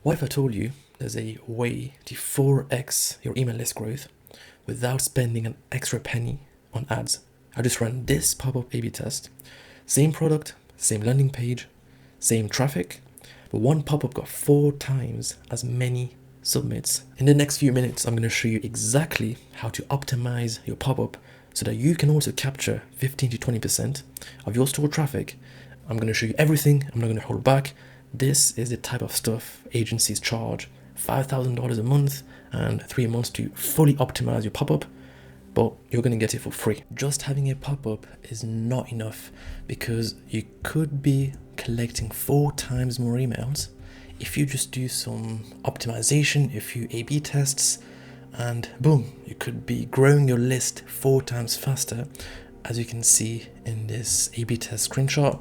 What if I told you there's a way to 4x your email list growth without spending an extra penny on ads? I just ran this pop-up A/B test. Same product, same landing page, same traffic, but one pop-up got 4 times as many submits. In the next few minutes, I'm going to show you exactly how to optimize your pop-up so that you can also capture 15 to 20% of your store traffic. I'm going to show you everything. I'm not going to hold back. This is the type of stuff agencies charge $5,000 a month and 3 months to fully optimize your pop-up, but you're going to get it for free. Just having a pop-up is not enough because you could be collecting 4 times more emails if you just do some optimization, a few A/B tests, and boom, you could be growing your list 4 times faster. As you can see in this A/B test screenshot,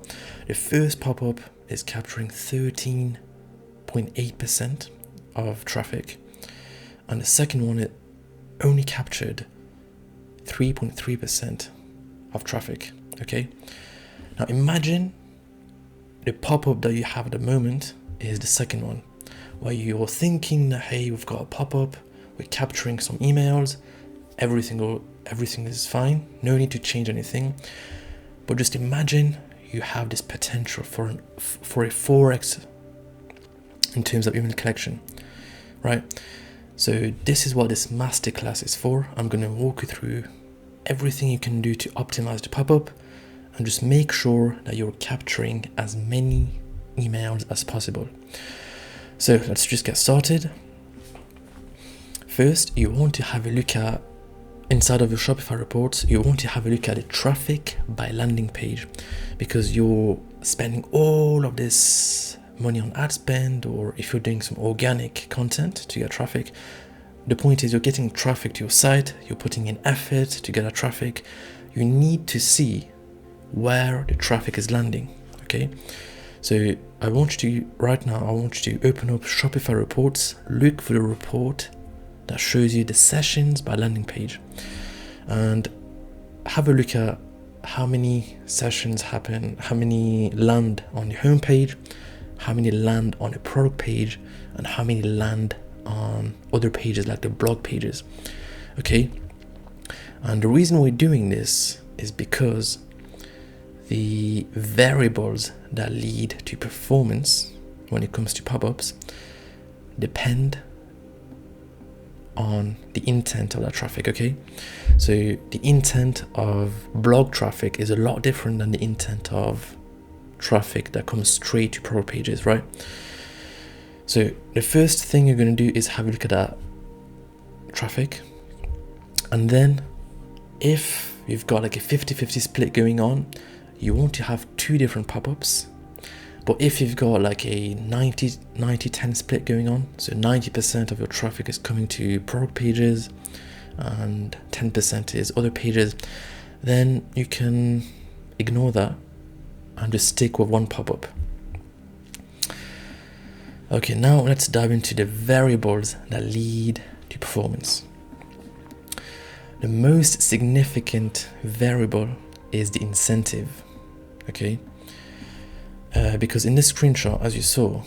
the first pop-up is capturing 13.8% of traffic, and the second one, it only captured 3.3% of traffic. Okay, now imagine the pop-up that you have at the moment is the second one, where you're thinking that, hey, we've got a pop-up, we're capturing some emails, everything is fine, no need to change anything. But just imagine you have this potential for a 4x in terms of email collection, right? So this is what this masterclass is for. I'm going to walk you through everything you can do to optimize the pop-up and just make sure that you're capturing as many emails as possible. So let's just get started. First, you want to have a look at, inside of your Shopify reports, you want to have a look at the traffic by landing page, because you're spending all of this money on ad spend, or if you're doing some organic content to get traffic, the point is you're getting traffic to your site, you're putting in effort to get that traffic. You need to see where the traffic is landing, okay? So I want you to open up Shopify reports, look for the report that shows you the sessions by landing page, and have a look at how many sessions happen, how many land on the home page, how many land on the product page, and how many land on other pages like the blog pages. Okay, and the reason we're doing this is because the variables that lead to performance when it comes to pop-ups depend on the intent of that traffic. Okay, so the intent of blog traffic is a lot different than the intent of traffic that comes straight to product pages, right? So the first thing you're going to do is have a look at that traffic, and then if you've got like a 50-50 split going on, you want to have 2 different pop-ups. But if you've got like a 90-10 split going on, so 90% of your traffic is coming to product pages and 10% is other pages, then you can ignore that and just stick with one pop-up. Okay, now let's dive into the variables that lead to performance. The most significant variable is the incentive, okay? Because in this screenshot, as you saw,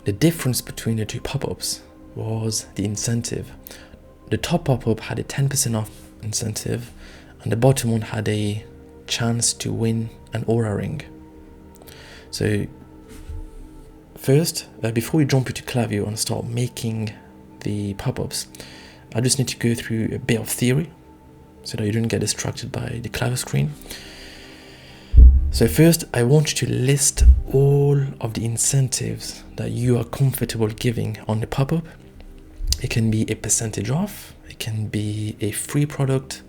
the difference between the 2 pop-ups was the incentive. The top pop-up had a 10% off incentive, and the bottom one had a chance to win an Aura ring. So first, before we jump into Klaviyo and start making the pop-ups, I just need to go through a bit of theory so that you don't get distracted by the Klaviyo screen. So first, I want you to list all of the incentives that you are comfortable giving on the pop-up. It can be a percentage off, it can be a free product,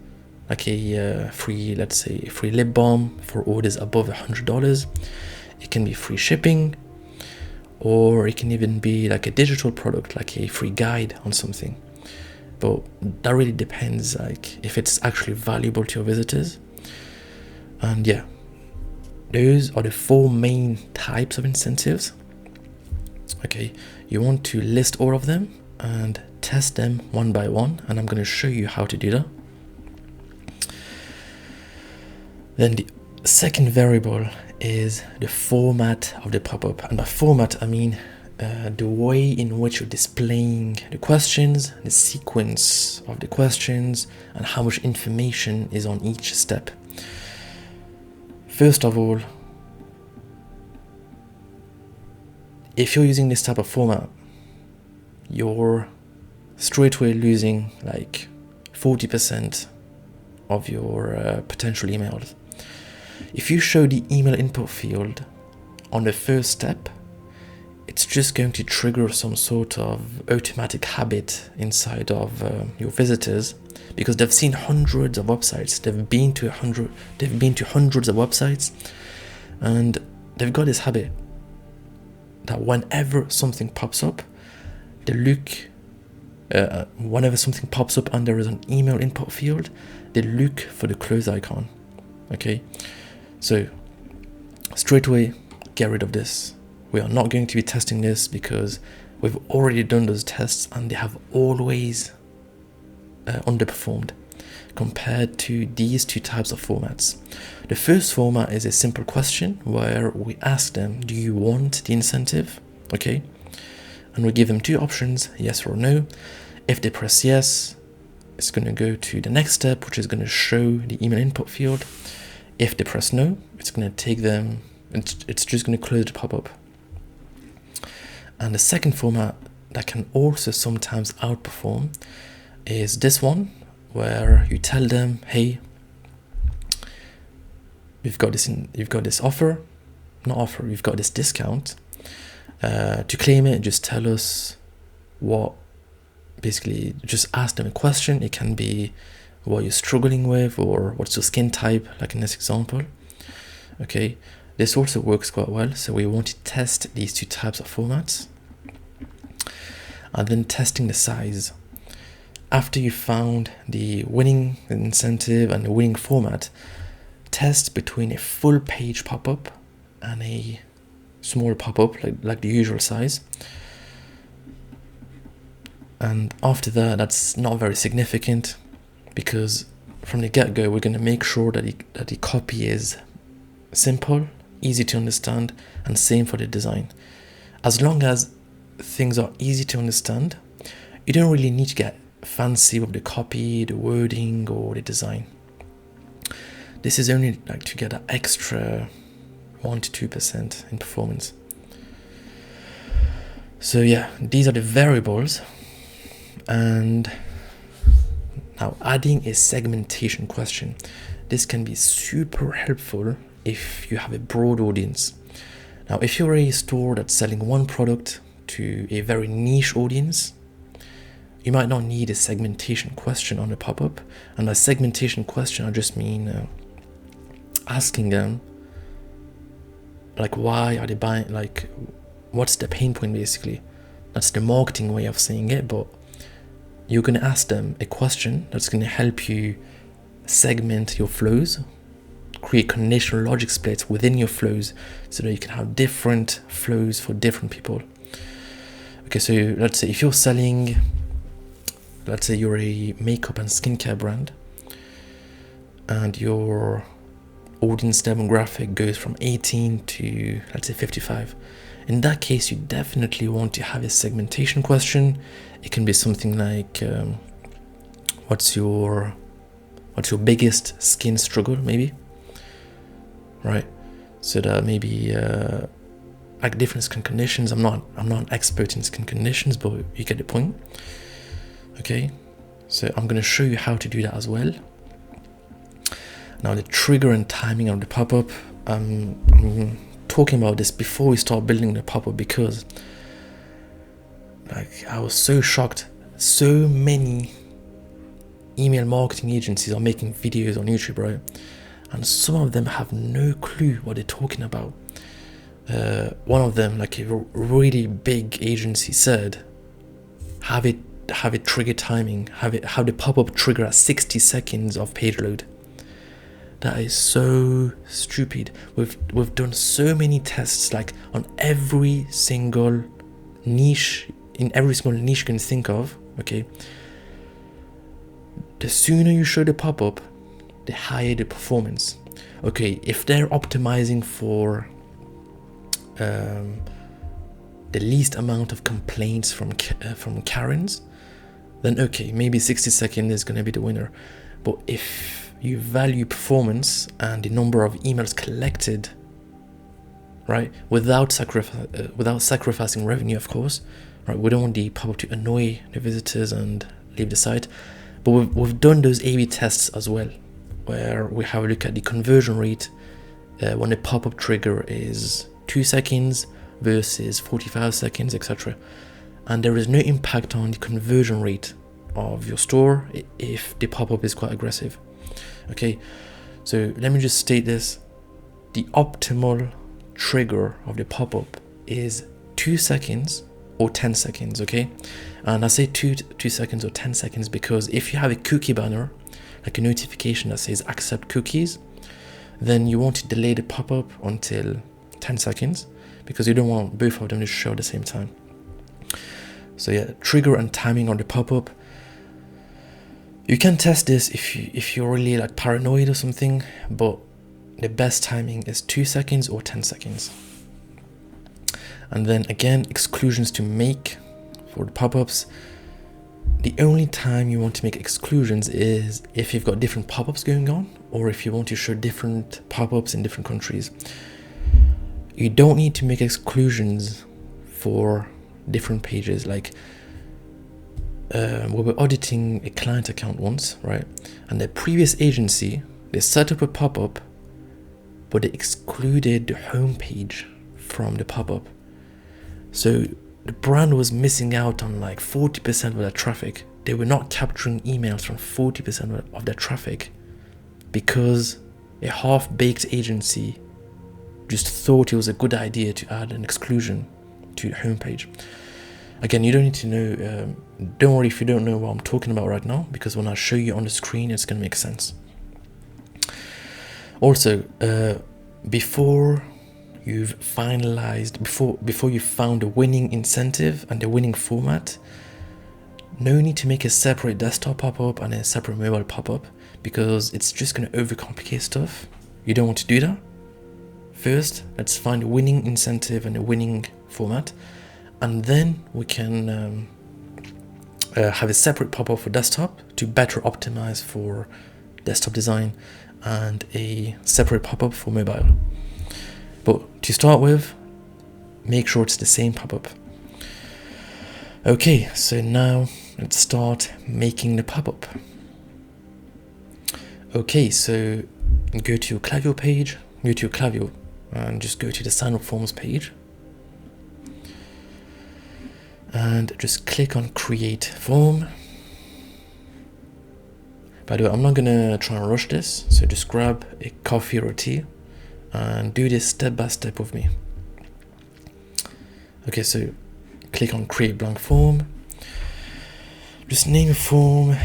like a free, let's say a free lip balm for orders above $100. It can be free shipping, or it can even be like a digital product, like a free guide on something. But that really depends, like if it's actually valuable to your visitors. And yeah, those are the 4 main types of incentives. Okay, you want to list all of them and test them one by one, and I'm going to show you how to do that. Then the second variable is the format of the pop-up, and by format I mean the way in which you're displaying the questions, the sequence of the questions, and how much information is on each step. First of all, if you're using this type of format, you're straight away losing like 40% of your potential emails. If you show the email input field on the first step, it's just going to trigger some sort of automatic habit inside of your visitors, because they've seen hundreds of websites, they've been to hundreds of websites, and they've got this habit that whenever something pops up, they look. Whenever something pops up and there is an email input field, they look for the close icon. Okay, so straight away, get rid of this. We are not going to be testing this because we've already done those tests and they have always underperformed compared to these two types of formats. The first format is a simple question where we ask them, do you want the incentive? Okay, and we give them two options, yes or no. If they press yes, it's going to go to the next step, which is going to show the email input field. If they press no, it's going to take them, it's just going to close the pop-up. And the second format that can also sometimes outperform is this one, where you tell them, hey, you've got this discount. To claim it, just tell us what, basically just ask them a question. It can be what you're struggling with or what's your skin type, like in this example. Okay, this also works quite well. So we want to test these two types of formats. And then testing the size. After you found the winning incentive and the winning format, test between a full page pop-up and a small pop-up, like the usual size. And after that, that's not very significant, because from the get-go, we're going to make sure that the copy is simple, easy to understand, and same for the design. As long as things are easy to understand, you don't really need to get fancy with the copy, the wording, or the design. This is only like to get an extra 1 to 2% in performance. So yeah, these are the variables. And now adding a segmentation question. This can be super helpful if you have a broad audience. Now, if you're a store that's selling one product to a very niche audience, you might not need a segmentation question on the pop-up. And a segmentation question, I just mean asking them, like, why are they buying, like, what's the pain point, basically. That's the marketing way of saying it, but you're going to ask them a question that's going to help you segment your flows, create conditional logic splits within your flows so that you can have different flows for different people. Okay, so let's say if you're selling, let's say you're a makeup and skincare brand and your audience demographic goes from 18 to, let's say, 55. In that case, you definitely want to have a segmentation question. It can be something like, what's your biggest skin struggle, maybe, right? So that maybe like different skin conditions. I'm not an expert in skin conditions, but you get the point. Okay, so I'm going to show you how to do that as well. Now, the trigger and timing of the pop-up. I'm talking about this before we start building the pop-up because, like, I was so shocked. So many email marketing agencies are making videos on YouTube, right? And some of them have no clue what they're talking about. One of them, like a really big agency, said, have it trigger timing, have the pop-up trigger at 60 seconds of page load. That is so stupid. We've done so many tests, like on every single niche, in every single niche you can think of. Okay, the sooner you show the pop-up, the higher the performance. Okay, if they're optimizing for the least amount of complaints from Karens, then okay, maybe 60 seconds is going to be the winner. But if you value performance and the number of emails collected, right, without sacrificing revenue, of course, right, we don't want the pop-up to annoy the visitors and leave the site. But we've done those A/B tests as well, where we have a look at the conversion rate when the pop-up trigger is 2 seconds versus 45 seconds, etc. And there is no impact on the conversion rate of your store if the pop-up is quite aggressive. Okay, so let me just state this. The optimal trigger of the pop-up is 2 seconds or 10 seconds, okay? And I say 2 seconds or 10 seconds because if you have a cookie banner, like a notification that says accept cookies, then you want to delay the pop-up until 10 seconds because you don't want both of them to show at the same time. So yeah, trigger and timing on the pop-up. You can test this if you're really like paranoid or something, but the best timing is 2 seconds or 10 seconds. And then again, exclusions to make for the pop-ups. The only time you want to make exclusions is if you've got different pop-ups going on, or if you want to show different pop-ups in different countries. You don't need to make exclusions for different pages. Like we were auditing a client account once, right? And the previous agency, they set up a pop-up, but they excluded the home page from the pop-up. So the brand was missing out on like 40% of their traffic. They were not capturing emails from 40% of their traffic because a half-baked agency just thought it was a good idea to add an exclusion to the homepage. Again, you don't need to know, don't worry if you don't know what I'm talking about right now, because when I show you on the screen, it's going to make sense. Also, before you've finalized, before you found the winning incentive and the winning format, no need to make a separate desktop pop-up and a separate mobile pop-up, because it's just going to overcomplicate stuff. You don't want to do that. First, let's find a winning incentive and a winning format, and then we can have a separate pop-up for desktop to better optimize for desktop design, and a separate pop-up for mobile. But to start with, make sure it's the same pop-up. Okay, so now let's start making the pop-up. Okay, so go to your Klaviyo page, go to your Klaviyo, and just go to the sign up forms page. And just click on create form. By the way, I'm not gonna try and rush this, so just grab a coffee or a tea and do this step by step with me. Okay, so click on create blank form. Just name a form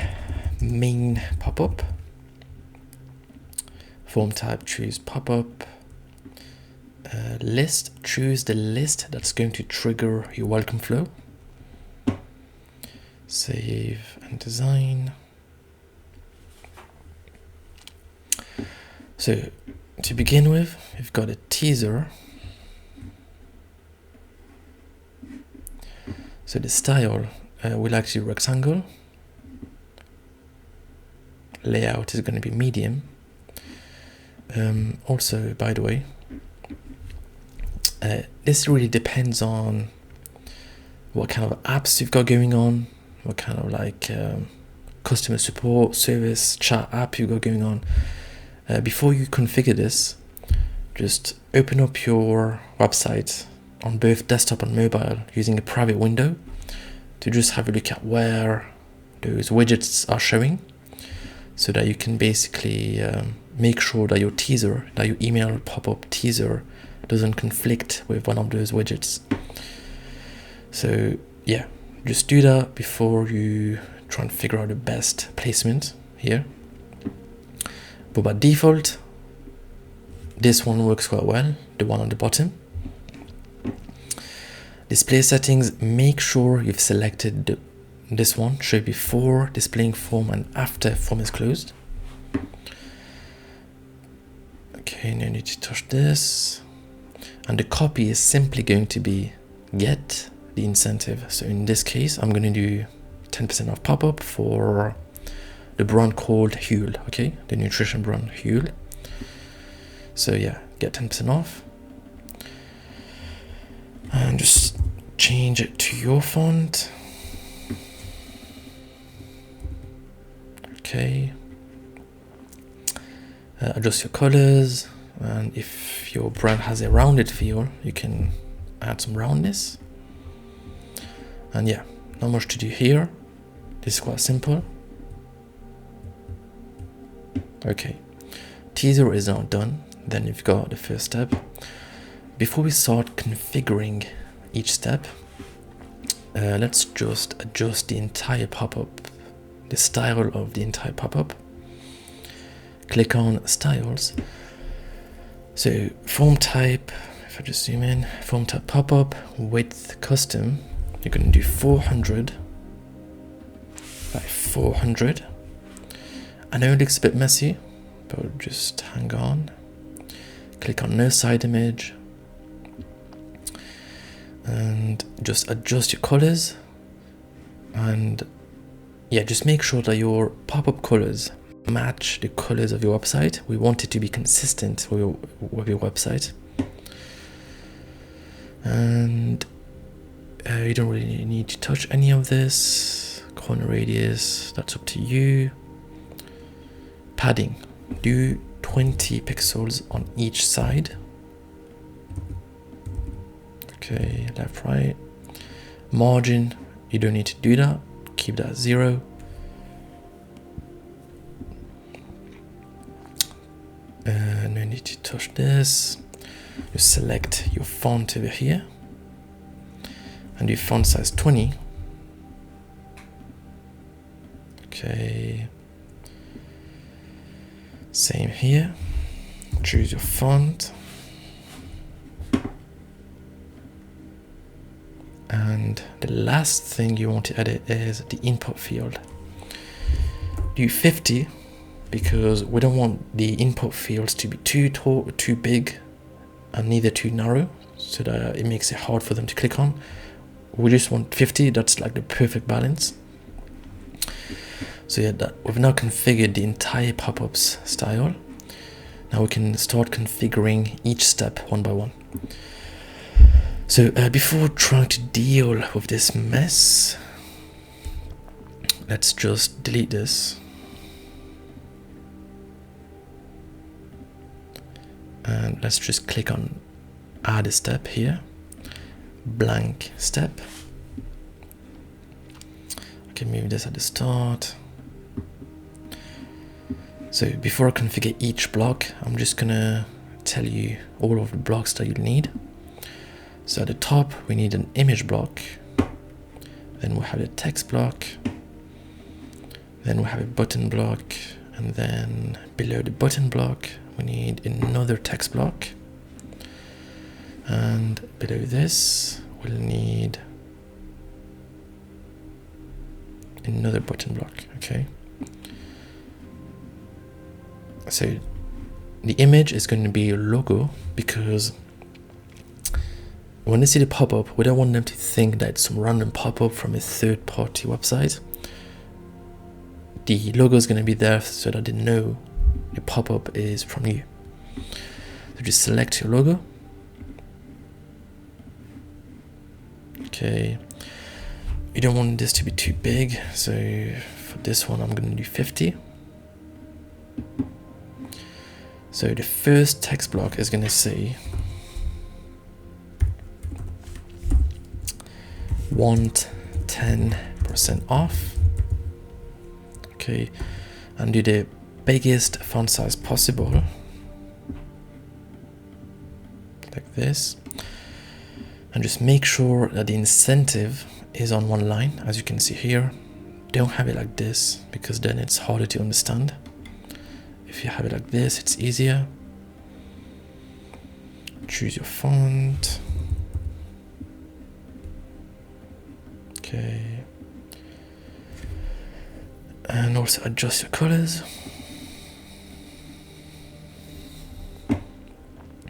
main pop-up. Form type, choose pop-up. List, choose the list that's going to trigger your welcome flow. Save and design. So to begin with, we've got a teaser. So the style will actually rectangle. Layout is going to be medium. Also, by the way, this really depends on what kind of apps you've got going on, what kind of like customer support, service, chat app you've got going on. Before you configure this, just open up your website on both desktop and mobile using a private window to just have a look at where those widgets are showing, so that you can basically make sure that your teaser, that your email pop-up teaser doesn't conflict with one of those widgets. So yeah, just do that before you try and figure out the best placement here. But by default, this one works quite well, the one on the bottom. Display settings, make sure you've selected this one, show before displaying form and after form is closed. Okay, no need to touch this. And the copy is simply going to be get the incentive. So in this case, I'm going to do 10% off pop-up for the brand called Huel, okay? The nutrition brand Huel. So yeah, get 10% off. And just change it to your font. Okay. Adjust your colors. And if your brand has a rounded feel, you can add some roundness. And yeah, not much to do here. This is quite simple. Okay, teaser is now done. Then you've got the first step. Before we start configuring each step, let's just adjust the entire pop-up, the style of the entire pop-up. Click on styles. So form type, if I just zoom in, form type pop-up, width custom, you're going to do 400 by 400. I know it looks a bit messy, but just hang on. Click on no side image and just adjust your colors. And yeah, just make sure that your pop-up colors match the colors of your website. We want it to be consistent with your website. And you don't really need to touch any of this. Corner radius, that's up to you. Padding, do 20 pixels on each side. Okay, left, right. Margin, you don't need to do that. Keep that 0. No need to touch this. You select your font over here and do font size 20. Okay. Same here. Choose your font. And the last thing you want to edit is the input field. Do 50 because we don't want the input fields to be too big and neither too narrow, so that it makes it hard for them to click on. We just want 50, that's like the perfect balance. So yeah, we've now configured the entire pop-ups style. Now we can start configuring each step one by one. So before trying to deal with this mess, let's just delete this. And let's just click on add a step here, blank step. I can move this at the start. So before I configure each block, I'm just gonna tell you all of the blocks that you need. So at the top, we need an image block. Then we'll have a text block. Then we'll have a button block. And then below the button block, we need another text block. And below this, we'll need another button block, okay? So the image is going to be a logo, because when they see the pop-up, we don't want them to think that it's some random pop-up from a third-party website. The logo is going to be there so that they know the pop-up is from you. So just select your logo. Okay. You don't want this to be too big, so for this one I'm going to do 50. So the first text block is going to say want 10% off. Okay, and do the biggest font size possible, like this, and just make sure that the incentive is on one line. As you can see here, don't have it like this because then it's harder to understand. If you have it like this, it's easier. Choose your font. Okay. And also adjust your colors.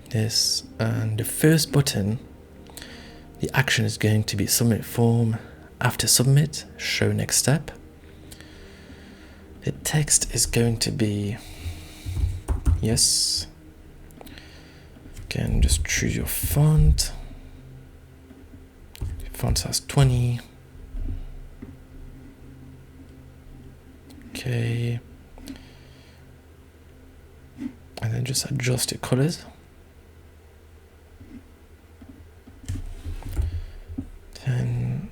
This, and the first button The action is going to be submit form. After submit, show next step. The text is going to be yes. Again, just choose your font. Font size 20. Okay. And then just adjust your colors. Then,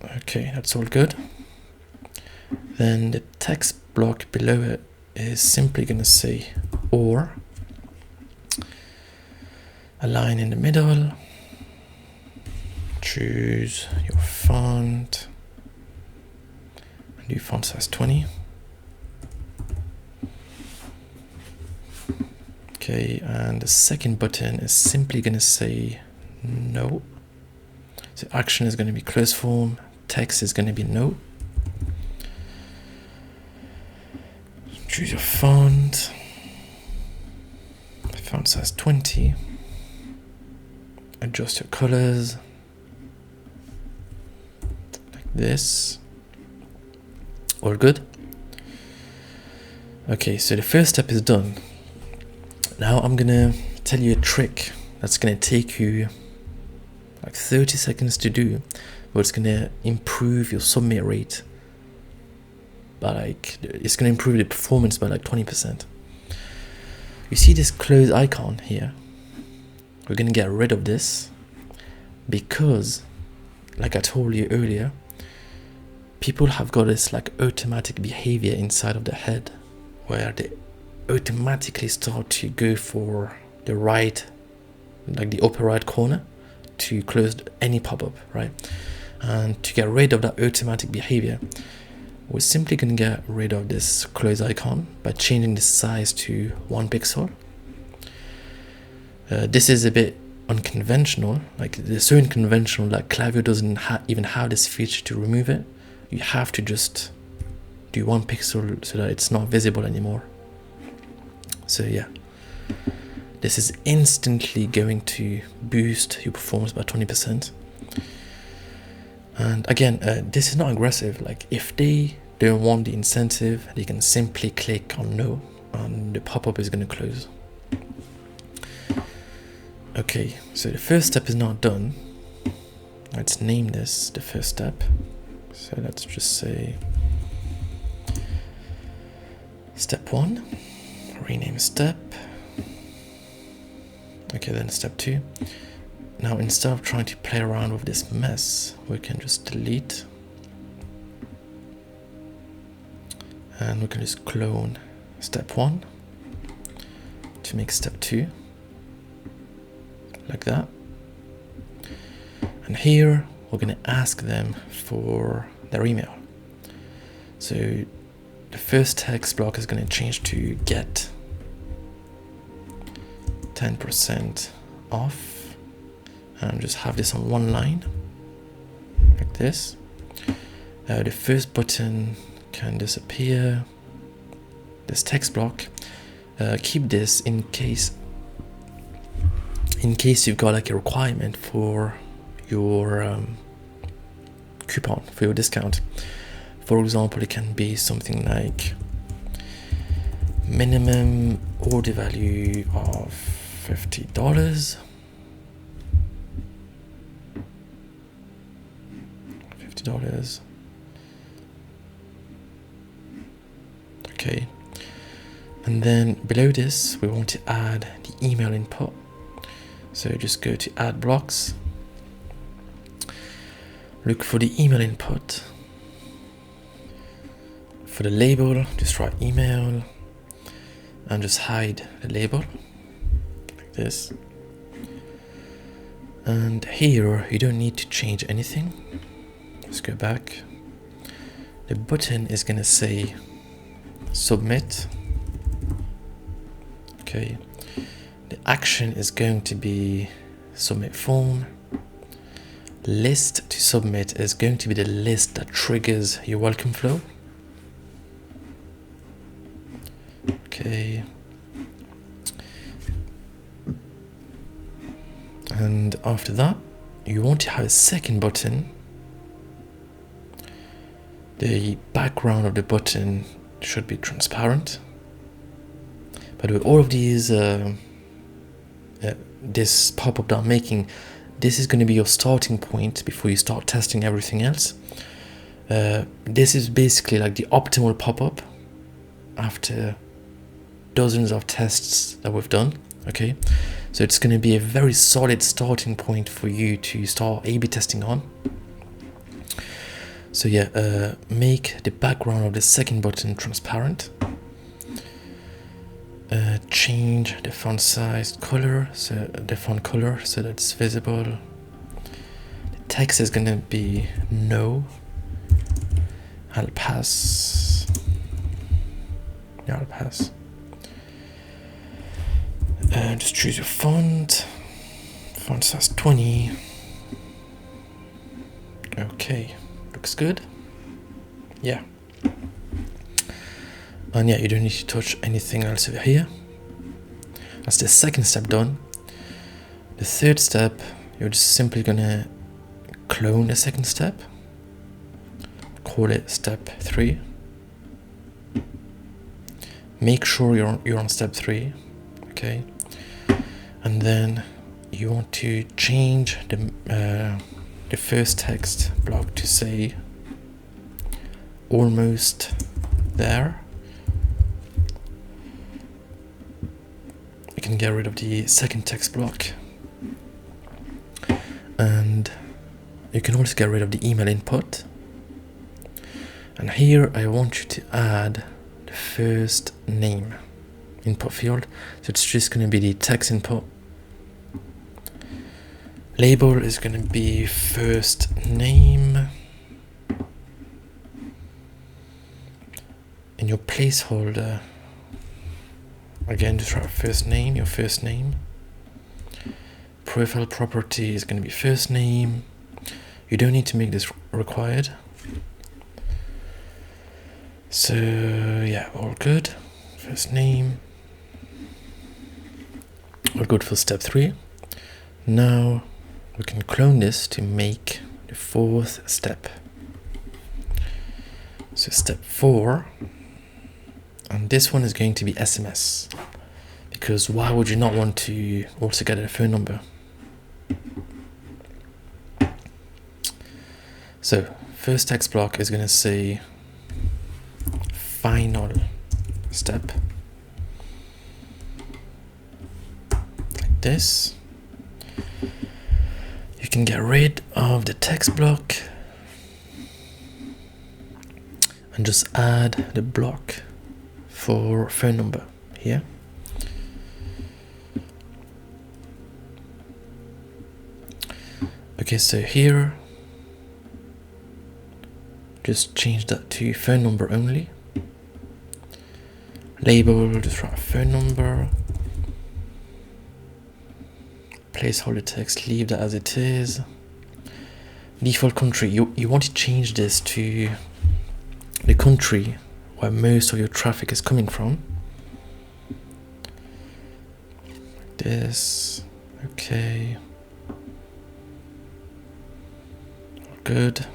okay, that's all good. Then the text block below it is simply going to say or. A line in the middle. Choose your font. And do font size 20. Okay, and the second button is simply going to say no. So action is going to be close form, text is going to be no. Choose your font size 20. Adjust your colors like this. All good. Okay, so the first step is done. Now I'm gonna tell you a trick that's gonna take you like 30 seconds to do, but it's gonna improve your submit rate by it's gonna improve the performance by like 20%. You see this close icon here? We're gonna get rid of this because, like I told you earlier, people have got this like automatic behavior inside of their head where they automatically start to go for the right, like the upper right corner to close any pop-up, right? And to get rid of that automatic behavior, we're simply going to get rid of this close icon by changing the size to 1 pixel. This is a bit unconventional, like it's so unconventional that Klaviyo doesn't even have this feature to remove it. You have to just do 1 pixel so that it's not visible anymore. So yeah, this is instantly going to boost your performance by 20%. And again, this is not aggressive. Like if they don't want the incentive, they can simply click on no and the pop-up is going to close. Okay, so the first step is not done. Let's name this the first step. So let's just say step 1. Rename step. Okay, then step 2. Now instead of trying to play around with this mess, we can just delete and we can just clone step 1 to make step 2 like that. And here we're going to ask them for their email. So the first text block is going to change to get 10% off and just have this on one line like this. The first button can disappear. This text block, keep this in case you've got like a requirement for your coupon, for your discount. For example, it can be something like minimum order value of $50. $50. Okay. And then below this, we want to add the email input. So just go to add blocks. Look for the email input. For the label, just write email and just hide the label like this. And here you don't need to change anything. Just go back. The button is going to say submit. Okay. The action is going to be submit form. List to submit is going to be the list that triggers your welcome flow. Okay. And after that, you want to have a second button. The background of the button should be transparent. But with all of these, this pop-up that I'm making, this is going to be your starting point before you start testing everything else. This is basically like the optimal pop-up after dozens of tests that we've done. Okay, so it's going to be a very solid starting point for you to start A/B testing on. So yeah, make the background of the second button transparent. Change the font size color, so the font color, so that it's visible. The text is gonna be no. I'll pass. Yeah, I'll pass. Just choose your font. Font size 20. Okay, looks good. Yeah. And yeah, you don't need to touch anything else over here. That's the second step done. The third step, you're just simply gonna clone the second step. Call it step 3. Make sure you're on step 3. Okay. And then you want to change the first text block to say almost there. You can get rid of the second text block, and you can also get rid of the email input. And here I want you to add the first name input field, so it's just going to be the text input. Label is going to be first name. In your placeholder, again, just write first name, your first name. Profile property is going to be first name. You don't need to make this required. So yeah, all good. First name. All good for step 3. Now we can clone this to make the fourth step. So step 4. And this one is going to be SMS, because why would you not want to also get a phone number? So first text block is going to say final step, like this. You can get rid of the text block and just add the block for phone number here. Okay, so here just change that to phone number only. Label, just write phone number. Placeholder text, leave that as it is. Default country, you want to change this to the country where most of your traffic is coming from. Like this. Okay. Good.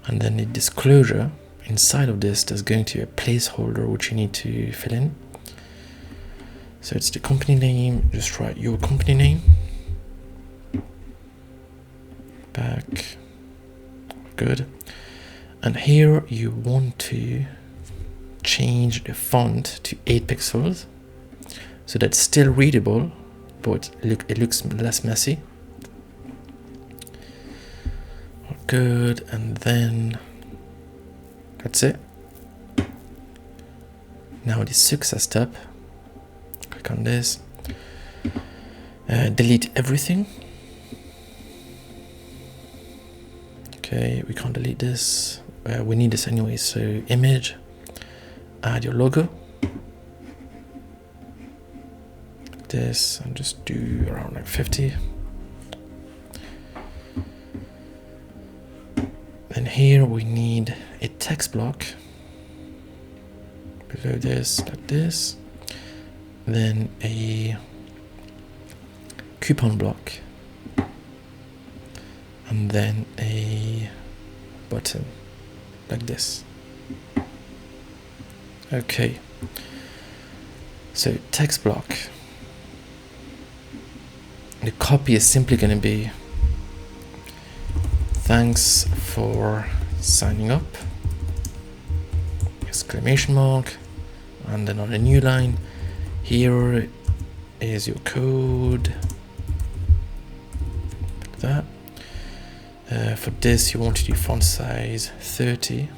And then the disclosure, inside of this there's going to be a placeholder which you need to fill in. So it's the company name, just write your company name. Back. Good. And here you want to change the font to 8 pixels so that's still readable, but it looks less messy. Good, and then that's it. Now the success step, click on this, delete everything. Okay, we can't delete this. We need this anyway, so image, add your logo. Like this, and just do around like 50. And here we need a text block below this, like this. Then a coupon block and then a button like this. Okay, so text block. The copy is simply going to be thanks for signing up, exclamation mark, and then on a new line, here is your code, like that. For this you want to do font size 30,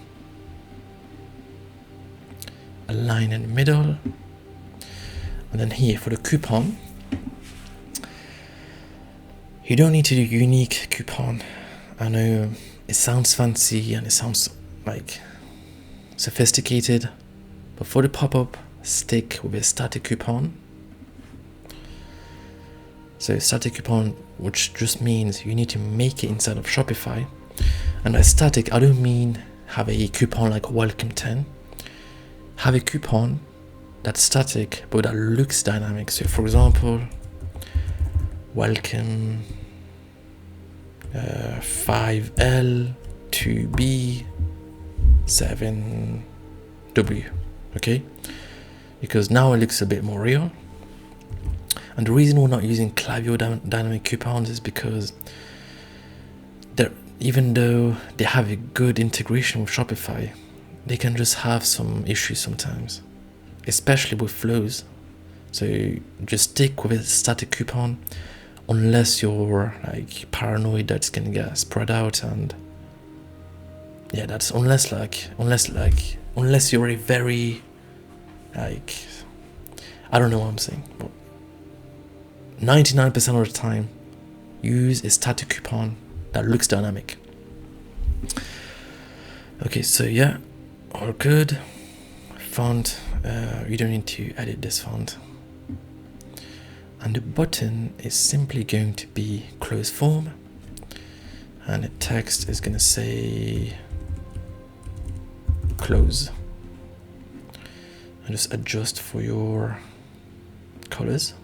a line in the middle, and then here for the coupon, you don't need to do unique coupon. I know it sounds fancy and it sounds like sophisticated, but for the pop-up, stick with a static coupon. So static coupon, which just means you need to make it inside of Shopify. And by static, I don't mean have a coupon like welcome 10. Have a coupon that's static but that looks dynamic. So for example, welcome 5L 2B 7W, okay? Because now it looks a bit more real. And the reason we're not using Klaviyo dynamic coupons is because even though they have a good integration with Shopify, they can just have some issues sometimes, especially with flows. So just stick with a static coupon unless you're like paranoid that it's gonna get spread out, and yeah, that's unless you're a very like, I don't know what I'm saying, but 99% of the time use a static coupon that looks dynamic. Okay, so yeah, all good. Font, you don't need to edit this font. And the button is simply going to be close form, and the text is going to say close. And just adjust for your colors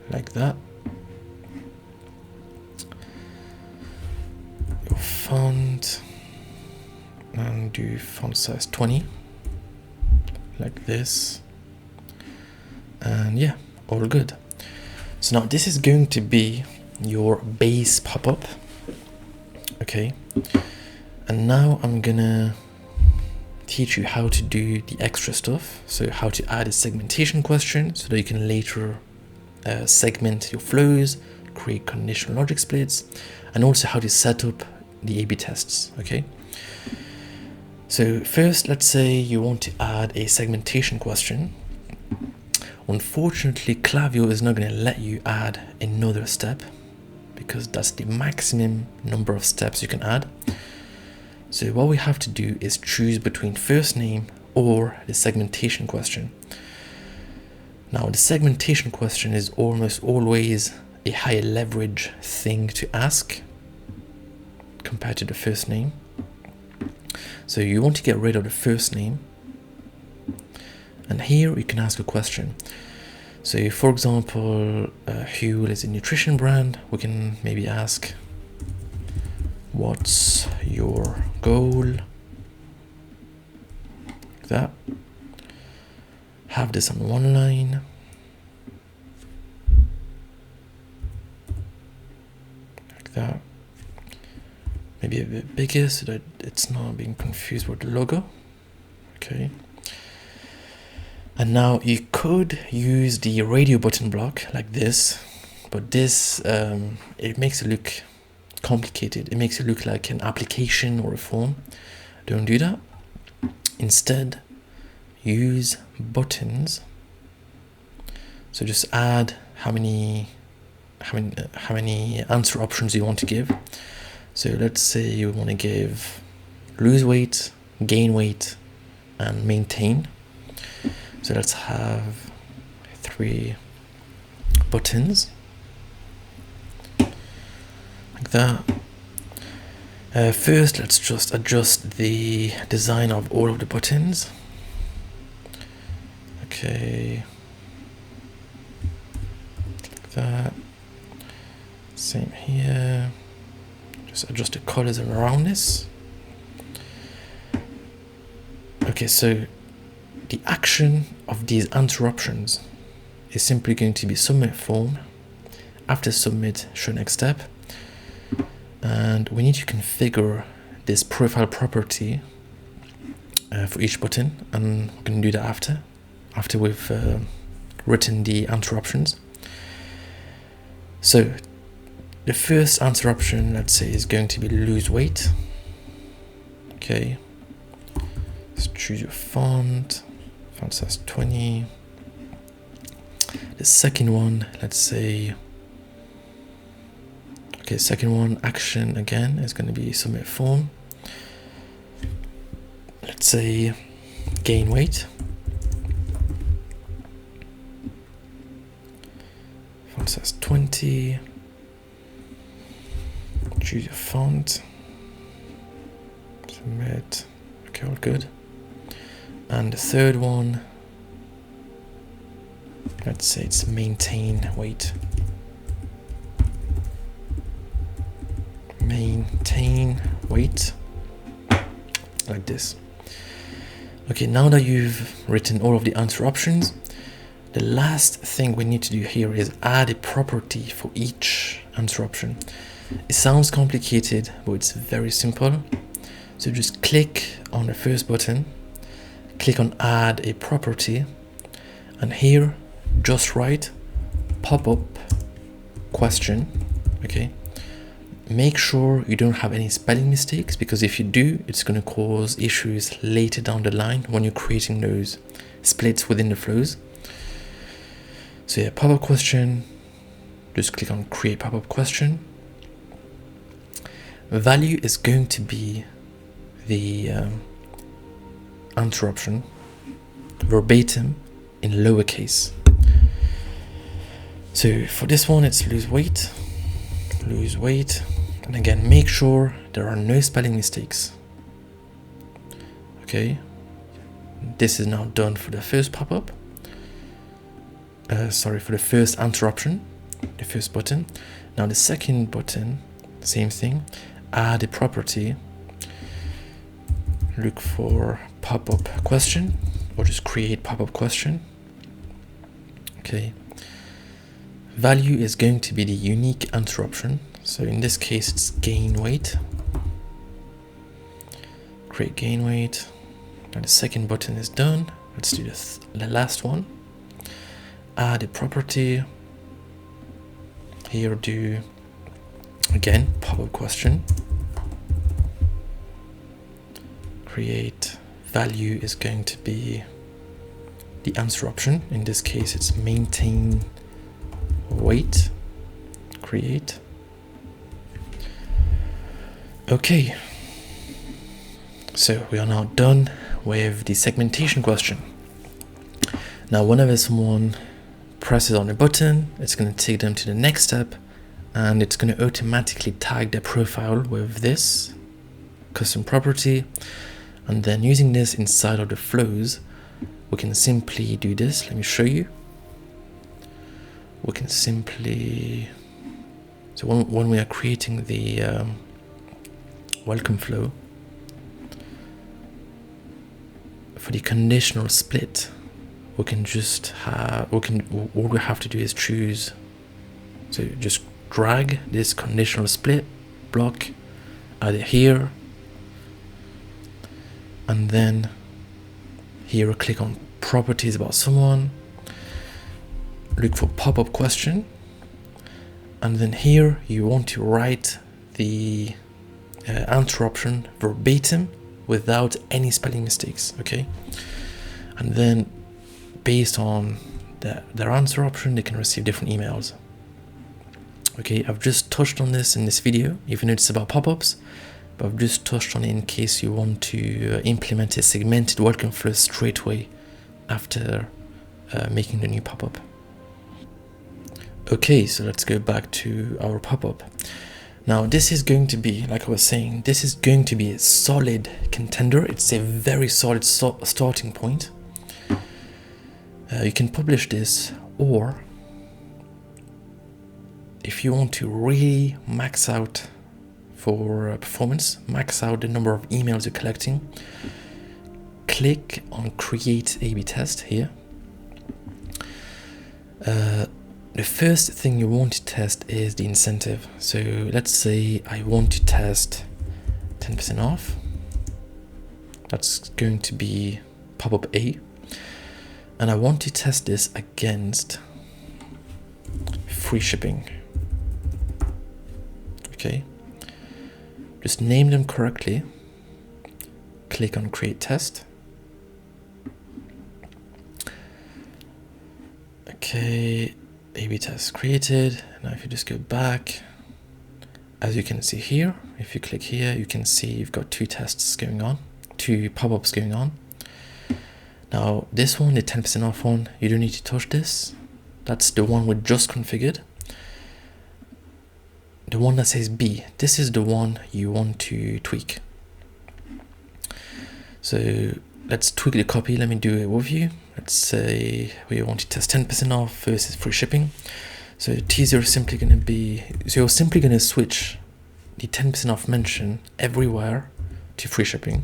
like that. Your font, and do font size 20 like this, and yeah, all good. So now this is going to be your base pop-up, okay? And now I'm gonna teach you how to do the extra stuff. So how to add a segmentation question so that you can later segment your flows, create conditional logic splits, and also how to set up the A/B tests, okay? So first, let's say you want to add a segmentation question. Unfortunately, Klaviyo is not going to let you add another step because that's the maximum number of steps you can add. So what we have to do is choose between first name or the segmentation question. Now, the segmentation question is almost always a higher leverage thing to ask compared to the first name. So you want to get rid of the first name. And here you can ask a question. So for example, Huel is a nutrition brand. We can maybe ask, what's your goal? Like that. Have this on one line. Like that. Maybe a bit bigger so that it's not being confused with the logo. Okay. And now you could use the radio button block like this, but this, it makes it look complicated. It makes it look like an application or a form. Don't do that. Instead, use buttons. So just add how many answer options you want to give. So let's say you want to give lose weight, gain weight, and maintain. So let's have 3 buttons like that. First, let's just adjust the design of all of the buttons. Okay, like that. Same here. Just adjust the colors around this. Okay, so the action of these interruptions is simply going to be submit form. After submit, show next step. And we need to configure this profile property for each button, and we're going to do that after we've written the interruptions. So the first interruption, let's say, is going to be lose weight. Okay, let's choose your font size 20. The second one, let's say, okay, second one, action again is going to be submit form. Let's say gain weight. Font size 20. Choose your font. Submit. Okay, all good. And the third one, let's say it's maintain weight. Maintain weight, like this. Okay, now that you've written all of the interruptions, the last thing we need to do here is add a property for each interruption. It sounds complicated, but it's very simple. So just click on the first button, click on add a property, and here just write pop-up question. Okay, make sure you don't have any spelling mistakes, because if you do, it's going to cause issues later down the line when you're creating those splits within the flows. So yeah, pop-up question, just click on create pop-up question. Value is going to be the interruption verbatim in lowercase. So for this one, it's lose weight, and again, make sure there are no spelling mistakes. Okay, this is now done for the first pop-up. For the first interruption, the first button. Now the second button, same thing, add a property, look for pop-up question, or just create pop-up question. Okay, value is going to be the unique interruption, so in this case it's gain weight. Create gain weight. Now the second button is done. Let's do the last one. Add a property. Here do again pop-up question. Create value is going to be the interruption. In this case it's maintain weight. Create. Okay, so we are now done with the segmentation question. Now whenever someone presses on a button, it's going to take them to the next step, and it's going to automatically tag their profile with this custom property. And then using this inside of the flows, we can simply do this. Let me show you. We can simply, so when we are creating the welcome flow for the conditional split, we can just have, all we have to do is choose, so just drag this conditional split block, add it here, and then here click on properties about someone, look for pop-up question, and then here you want to write the interruption verbatim without any spelling mistakes. Okay, and then based on their interruption, they can receive different emails. Okay, I've just touched on this in this video, even though it's about pop-ups, but I've just touched on it in case you want to implement a segmented welcome flow straight away after making the new pop-up. Okay, so let's go back to our pop-up. Now this is going to be, like I was saying, this is going to be a solid contender. It's a very solid starting point. You can publish this, or if you want to really max out for performance. Max out the number of emails you're collecting. Click on create A/B test here. The first thing you want to test is the incentive. So let's say I want to test 10% off. That's going to be pop-up A. And I want to test this against free shipping. Okay. Just name them correctly. Click on create test. Okay, A/B test created. Now if you just go back, as you can see here, if you click here, you can see you've got two tests going on, two pop-ups going on. Now this one, the 10% off one, you don't need to touch this. That's the one we just configured. The one that says B, this is the one you want to tweak. So let's tweak the copy. Let me do it with you. Let's say we want to test 10% off versus free shipping. So teaser is simply going to be, so you're simply going to switch the 10% off mention everywhere to free shipping.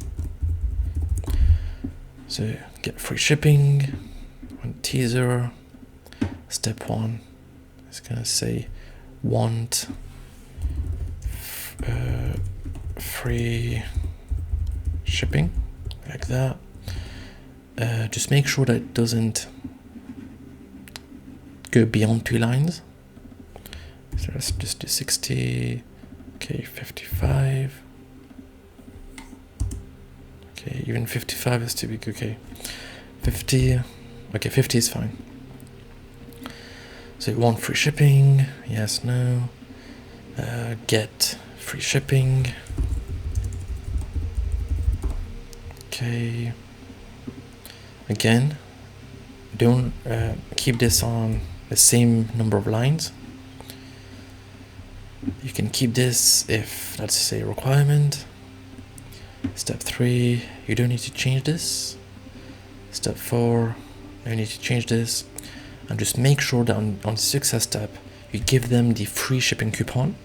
So get free shipping on teaser. Step 1 is going to say want free shipping, like that. Just make sure that it doesn't go beyond 2 lines. So let's just do 60. Okay, 55. Okay, even 55 is too big. Okay, 50. Okay, 50 is fine. So you want free shipping? Yes, no. Get free shipping. Okay. Again, don't keep this on the same number of lines. You can keep this if, let's say, requirement. Step 3, you don't need to change this. Step 4, you need to change this. And just make sure that on the success step, you give them the free shipping coupon.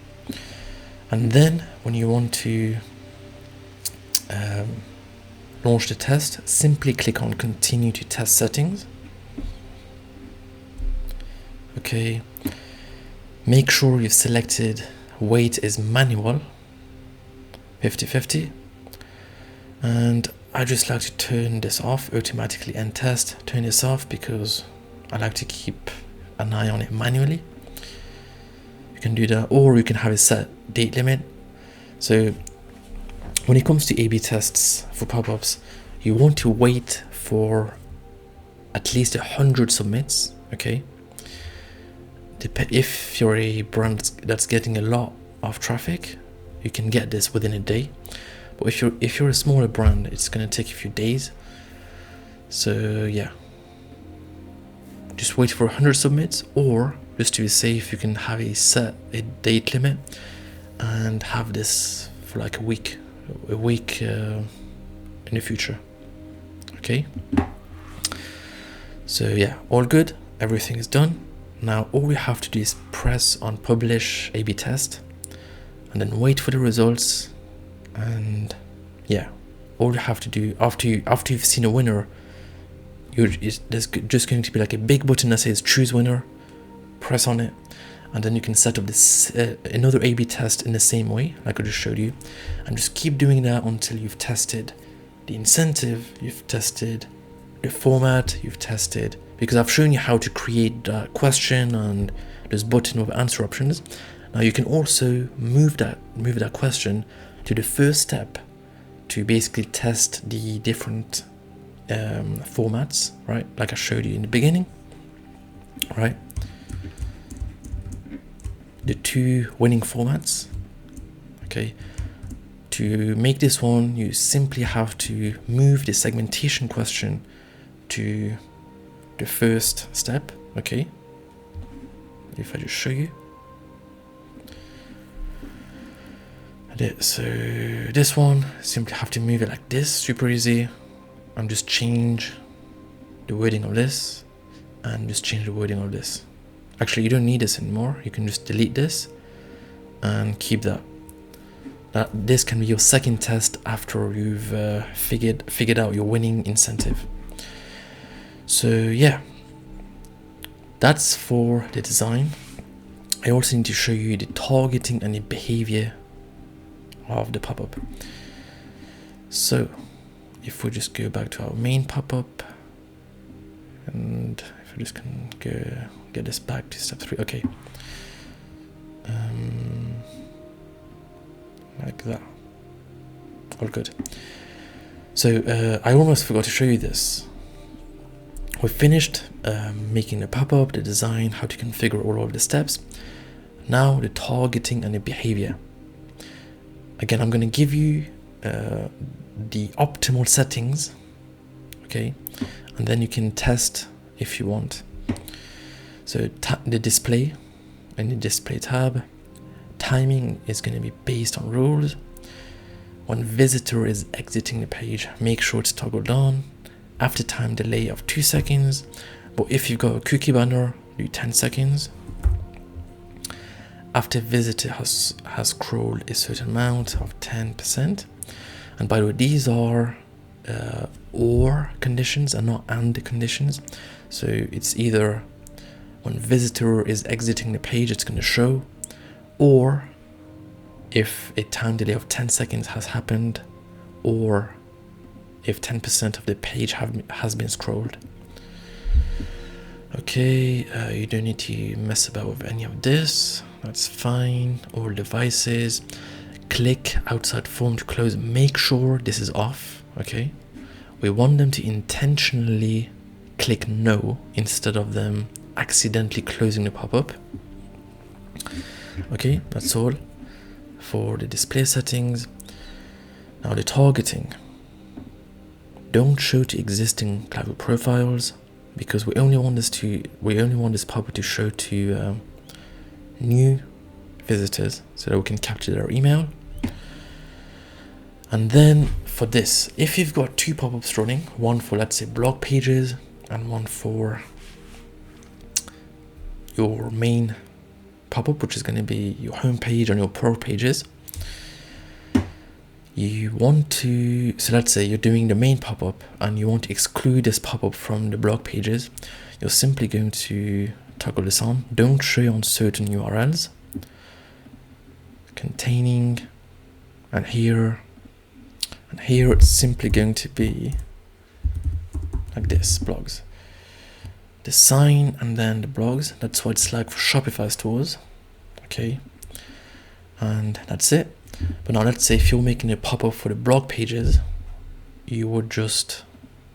And then when you want to launch the test, simply click on continue to test settings. Okay, make sure you've selected weight is manual, 50/50, and I just like to turn this off, automatically end test. Turn this off because I like to keep an eye on it manually. You can do that, or you can have a set date limit. So when it comes to A/B tests for pop-ups, you want to wait for at least 100 submits. Okay. If you're a brand that's getting a lot of traffic, you can get this within a day. But if you're a smaller brand, it's gonna take a few days. So yeah, just wait for 100 submits, or just to be safe, you can have a date limit and have this for like a week in the future. Okay. So yeah, all good. Everything is done. Now all we have to do is press on publish A/B test and then wait for the results. And yeah, all you have to do after you've seen a winner, there's just going to be like a big button that says choose winner. Press on it, and then you can set up this another A/B test in the same way like I just showed you, and just keep doing that until you've tested the incentive, you've tested the format, you've tested, because I've shown you how to create that question and this button with answer options. Now you can also move that question to the first step to basically test the different formats, right? Like I showed you in the beginning, right? The 2 winning formats. Okay. To make this one, you simply have to move the segmentation question to the first step. Okay. If I just show you. So this one, simply have to move it like this, super easy, and just change the wording of this, and just change the wording of this. Actually, you don't need this anymore. You can just delete this and keep that. This can be your second test after you've figured out your winning incentive. So yeah, that's for the design. I also need to show you the targeting and the behavior of the pop-up. So if we just go back to our main pop-up, and if we just can get this back to step 3, okay. Like that, all good. So I almost forgot to show you this. We finished making the pop-up, the design, how to configure all of the steps. Now the targeting and the behavior. Again, I'm going to give you the optimal settings, okay, and then you can test if you want. So the display, in the display tab, timing is going to be based on rules. When visitor is exiting the page, make sure it's toggled on. After time delay of 2 seconds, but if you've got a cookie banner, do 10 seconds. After visitor has scrolled a certain amount of 10%. And by the way, these are or conditions and not and conditions. So it's either when visitor is exiting the page, it's going to show, or if a time delay of 10 seconds has happened, or if 10% of the page has been scrolled. Okay, you don't need to mess about with any of this. That's fine. All devices. Click outside form to close. Make sure this is off, okay? We want them to intentionally click no instead of them accidentally closing the pop-up. Okay, that's all for the display settings. Now the targeting. Don't show to existing Klaviyo profiles, because we only want this pop-up to show to new visitors so that we can capture their email. And then for this, if you've got 2 pop-ups running, one for, let's say, blog pages and one for your main pop-up, which is going to be your home page and your pro pages, you want to, so let's say you're doing the main pop-up and you want to exclude this pop-up from the blog pages, you're simply going to toggle this on. Don't show on certain URLs, containing, and here it's simply going to be like this, blogs, the sign and then the blogs. That's what it's like for Shopify stores, okay, and that's it. But now let's say if you're making a pop-up for the blog pages, you would just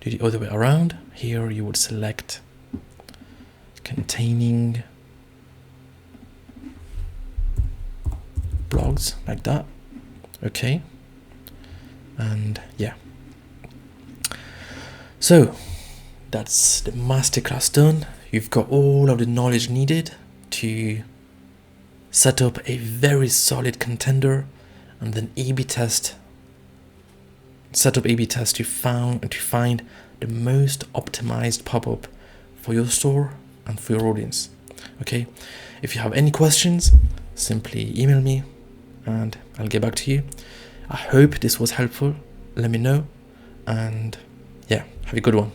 do the other way around. Here you would select containing blogs, like that, okay. And yeah, so that's the masterclass done. You've got all of the knowledge needed to set up a very solid contender, and then A/B test. Set up A/B test to find the most optimized pop-up for your store and for your audience. Okay, if you have any questions, simply email me and I'll get back to you. I hope this was helpful. Let me know, and yeah, have a good one.